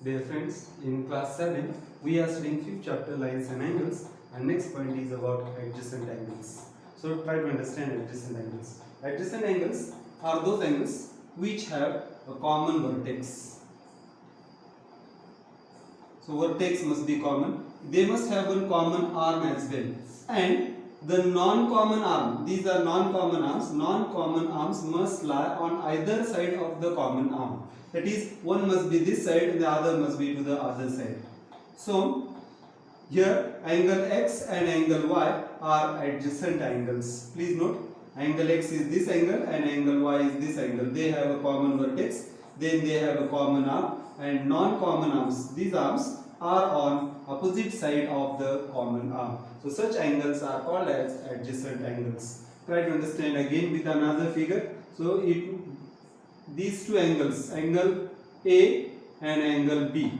Dear friends, in class 7, we are studying 5th chapter lines and angles, and next point is about adjacent angles. So try to understand adjacent angles. Adjacent angles are those angles which have a common vertex. So vertex must be common. They must have one common arm as well. And the non-common arm, these are non-common arms. Non-common arms must lie on either side of the common arm. That is, one must be this side and the other must be to the other side. So here angle x and angle y are adjacent angles. Please note, angle x is this angle and angle y is this angle. They have a common vertex, then they have a common arm, and non-common arms, these arms are on opposite side of the common arm. So such angles are called as adjacent angles. Try to understand again with another figure. So these two angles, angle A and angle B.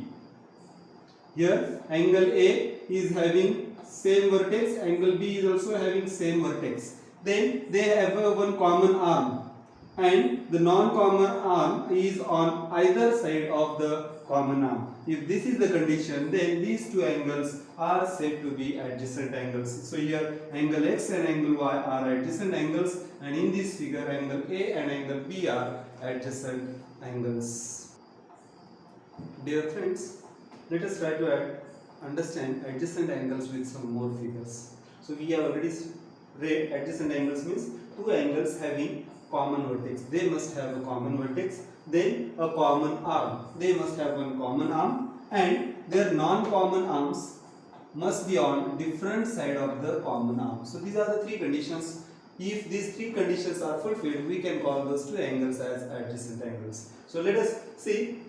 Here angle A is having same vertex, angle B is also having same vertex. Then they have one common arm, and the non-common arm is on either side of the common arm. If this is the condition, then these two angles are said to be adjacent angles. So here angle x and angle y are adjacent angles, and in this figure angle A and angle B are adjacent angles. Dear friends, let us try to understand adjacent angles with some more figures. So we have already read adjacent angles means two angles having common vertex. They must have a common vertex, then a common arm. They must have one common arm, and their non-common arms must be on different side of the common arm. So these are the three conditions. If these three conditions are fulfilled, we can call those two angles as adjacent angles. So let us see.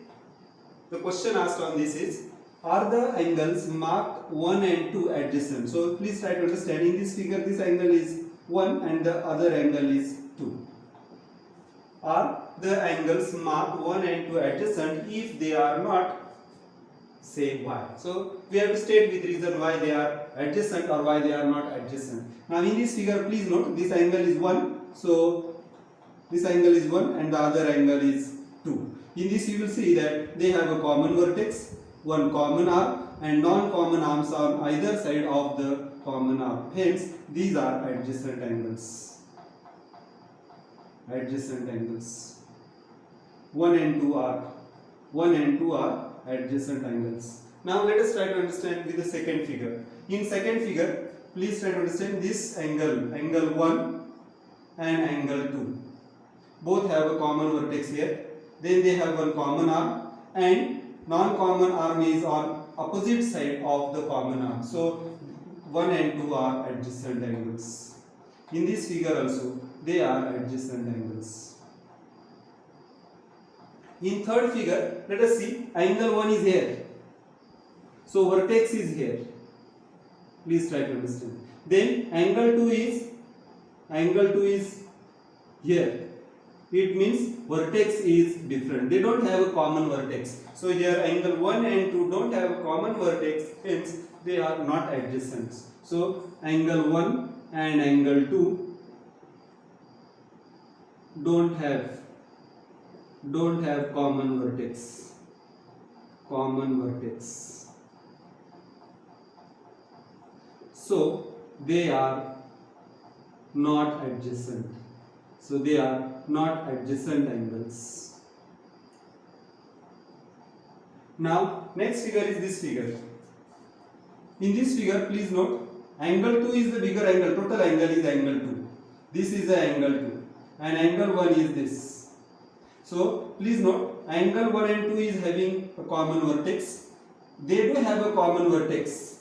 The question asked on this is, are the angles marked 1 and 2 adjacent? So please try to understand. In this figure, this angle is 1 and the other angle is 2. Are the angles marked 1 and 2 adjacent? If they are not, say why. So we have to state with reason why they are adjacent or why they are not adjacent. Now in this figure, please note, this angle is 1. So this angle is 1 and the other angle is 2. In this you will see that they have a common vertex, one common arm, and non-common arms on either side of the common arm. Hence these are adjacent angles. Adjacent angles. 1 and 2 are adjacent angles. Now let us try to understand with the second figure. In second figure, please try to understand this angle, angle 1 and angle 2. Both have a common vertex here. Then they have one common arm, and non-common arm is on opposite side of the common arm. So 1 and 2 are adjacent angles. In this figure also, they are adjacent angles. In third figure, let us see, angle 1 is here. So vertex is here. Please try to understand. Then angle 2 is here. It means vertex is different. They don't have a common vertex. So here angle 1 and 2 don't have a common vertex, hence they are not adjacent. So angle 1 and angle 2 don't have common vertex. So they are not adjacent. So they are not adjacent angles. Now next figure is this figure. In this figure, please note, angle 2 is the bigger angle. Total angle is angle 2. This is the angle 2 and angle 1 is this. So please note, angle 1 and 2 is having a common vertex. They do have a common vertex.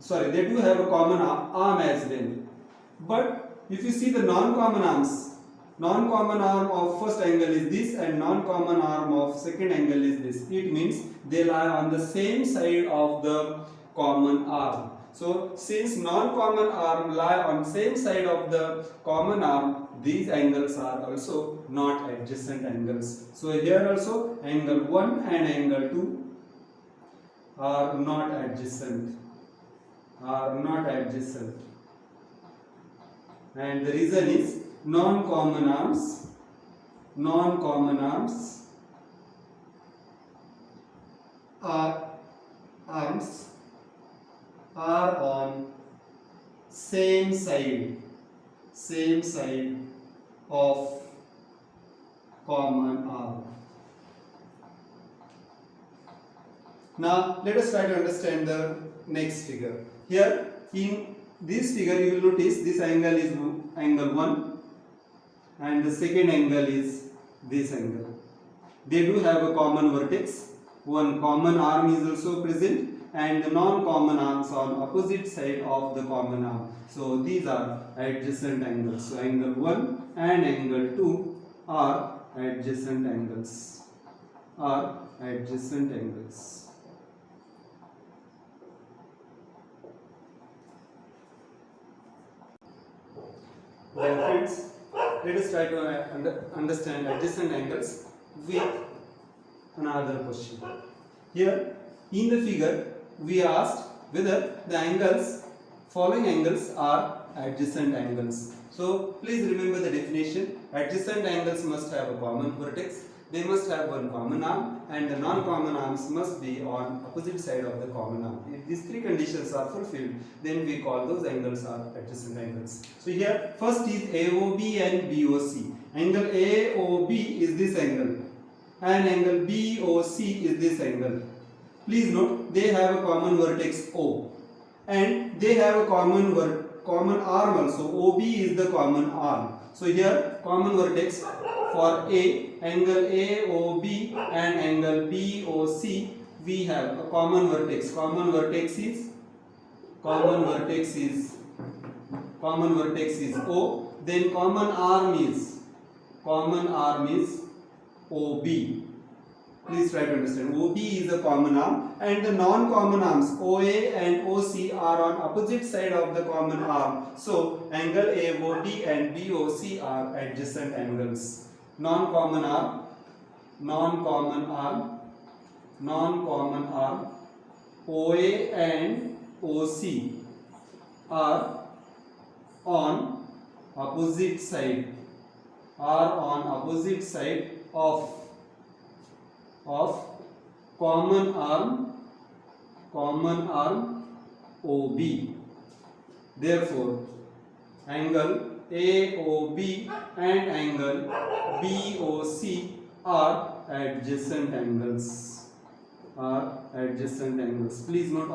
They do have a common arm as well. But if you see the non-common arms, non-common arm of first angle is this and non-common arm of second angle is this. It means they lie on the same side of the common arm. So since non-common arm lie on same side of the common arm, these angles are also not adjacent angles. So here also angle 1 and angle 2 are not adjacent. And the reason is non-common arms arms are on same side of common arm. Now let us try to understand the next figure. Here in this figure you will notice this angle is angle 1 and the second angle is this angle. They do have a common vertex. One common arm is also present and the non-common arms on opposite side of the common arm. So these are adjacent angles. So angle 1 and angle 2 are adjacent angles. Well friends, let us try to understand adjacent angles with another question. Here in the figure we asked whether the following angles are adjacent angles. So please remember the definition. Adjacent angles must have a common vertex, they must have one common arm, and the non-common arms must be on opposite side of the common arm. If these three conditions are fulfilled, then we call those angles are adjacent angles. So here first is AOB and BOC. Angle AOB is this angle and angle BOC is this angle. Please note they have a common vertex O and they have a common arm also. OB is the common arm. So here common vertex for angle AOB and angle BOC, we have a common vertex. Common vertex is O. Then common arm is OB. Please try to understand. OB is a common arm and the non-common arms OA and OC are on opposite side of the common arm. So angle AOB and BOC are adjacent angles. Non-common arm OA and OC are on opposite side of common arm OB. Therefore angle AOB and angle BOC are adjacent angles. Please note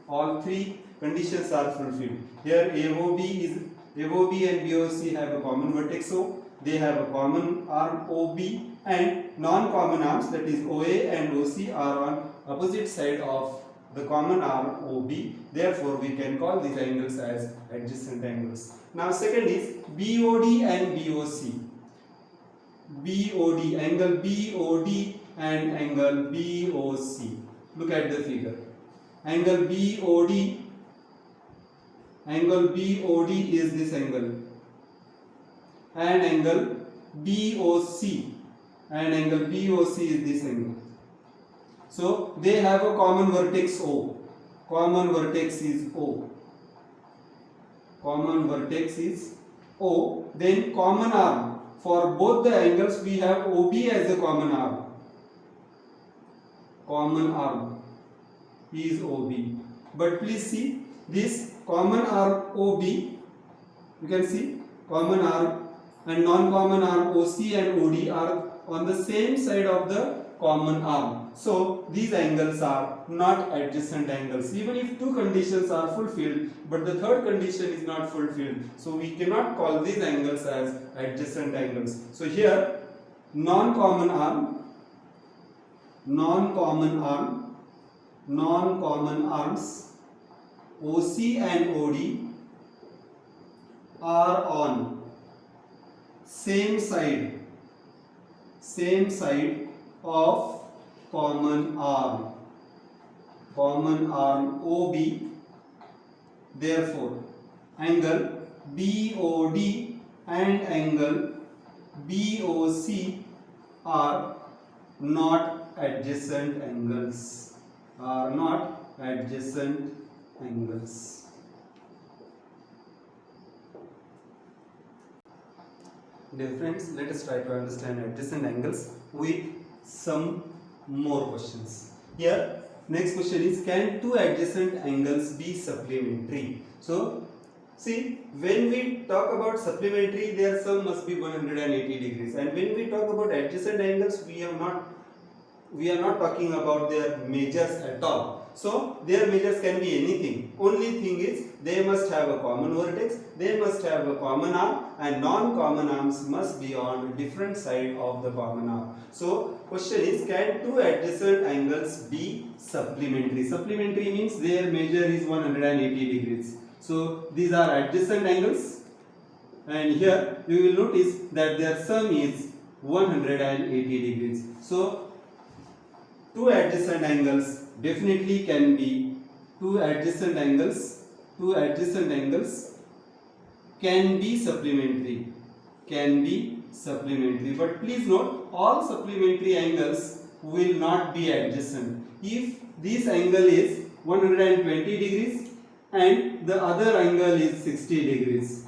all three conditions are fulfilled. Here AOB and BOC have a common vertex O. They have a common arm OB and non-common arms, that is OA and OC, are on opposite side of the common arm OB. Therefore we can call these angles as adjacent angles. Now second is BOD and BOC. Angle BOD and angle BOC. Look at the figure. Angle BOD is this angle and angle BOC is this angle. So they have a common vertex O. Common vertex is O. Then common arm. For both the angles we have OB as a common arm. Common arm is OB. But please see this common arm OB. You can see common arm and non-common arm OC and OD are on the same side of the common arm. So these angles are not adjacent angles, even if two conditions are fulfilled, but the third condition is not fulfilled. So we cannot call these angles as adjacent angles. So here non-common arms OC and OD are on same side of common arm OB. Therefore angle BOD and angle BOC are not adjacent angles. Dear friends, let us try to understand adjacent angles with some more questions. Here, next question is, can two adjacent angles be supplementary? So, see, when we talk about supplementary, their sum must be 180 degrees, and when we talk about adjacent angles, we are not talking about their measures at all. So their measures can be anything. Only thing is they must have a common vertex, they must have a common arm, and non-common arms must be on different side of the common arm. So question is, can two adjacent angles be supplementary? Supplementary means their measure is 180 degrees. So these are adjacent angles, and here you will notice that their sum is 180 degrees. So two adjacent angles definitely can be two adjacent angles can be supplementary, but please note, all supplementary angles will not be adjacent. If this angle is 120 degrees and the other angle is 60 degrees,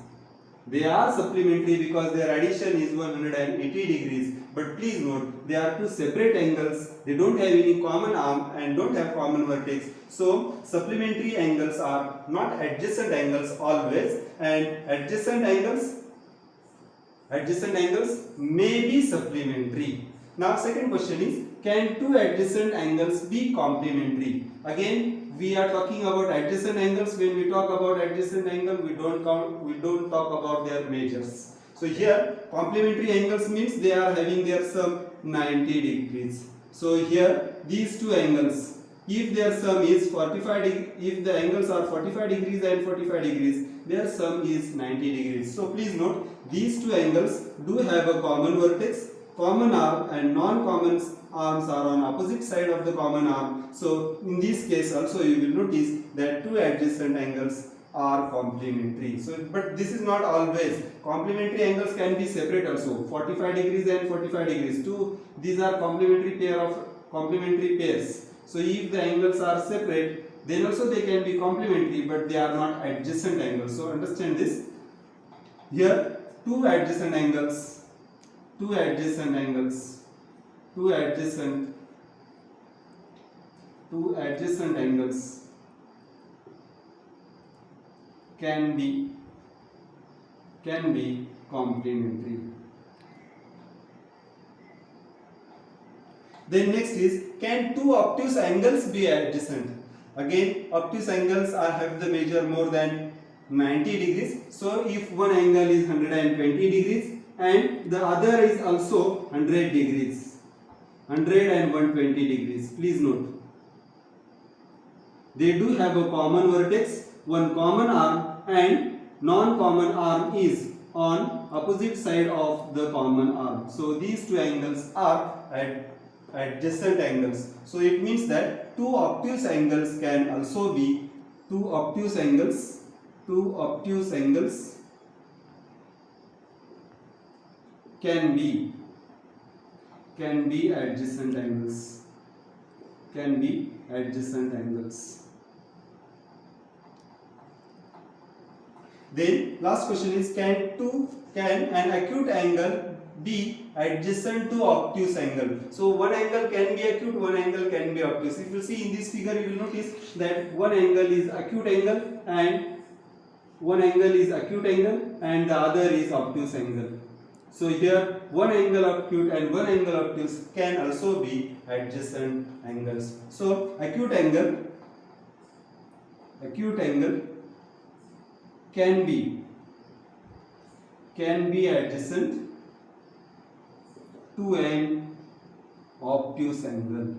they are supplementary because their addition is 180 degrees, but please note, they are two separate angles, they don't have any common arm and don't have common vertex. So supplementary angles are not adjacent angles always, and adjacent angles may be supplementary. Now second question is, can two adjacent angles be complementary? Again, we are talking about adjacent angles. When we talk about adjacent angle, we don't talk about their measures. So here complementary angles means they are having their sum 90 degrees. So here these two angles, if their sum is 45 degrees, if the angles are 45 degrees and 45 degrees, their sum is 90 degrees. So please note, these two angles do have a common vertex, common arm, and non-common arms are on opposite side of the common arm. So in this case also you will notice that two adjacent angles are complementary. So but this is not always. Complementary angles can be separate also. 45 degrees and 45 degrees. These are complementary pairs. So if the angles are separate, then also they can be complementary, but they are not adjacent angles. So understand this. Here two adjacent angles can be complementary. Then next is, can two obtuse angles be adjacent? Again, obtuse angles have the measure more than 90 degrees. So if one angle is 120 degrees and the other is also 100 degrees, 100 and 120 degrees, please note, they do have a common vertex, one common arm, and non-common arm is on opposite side of the common arm. So these two angles are adjacent angles. So it means that two obtuse angles can also be can be adjacent angles. Then last question is, can an acute angle be adjacent to obtuse angle? So one angle can be acute, one angle can be obtuse. If you see in this figure, you will notice that one angle is acute angle and the other is obtuse angle. So here one angle acute and one angle obtuse can also be adjacent angles. So acute angle can be adjacent to an obtuse angle.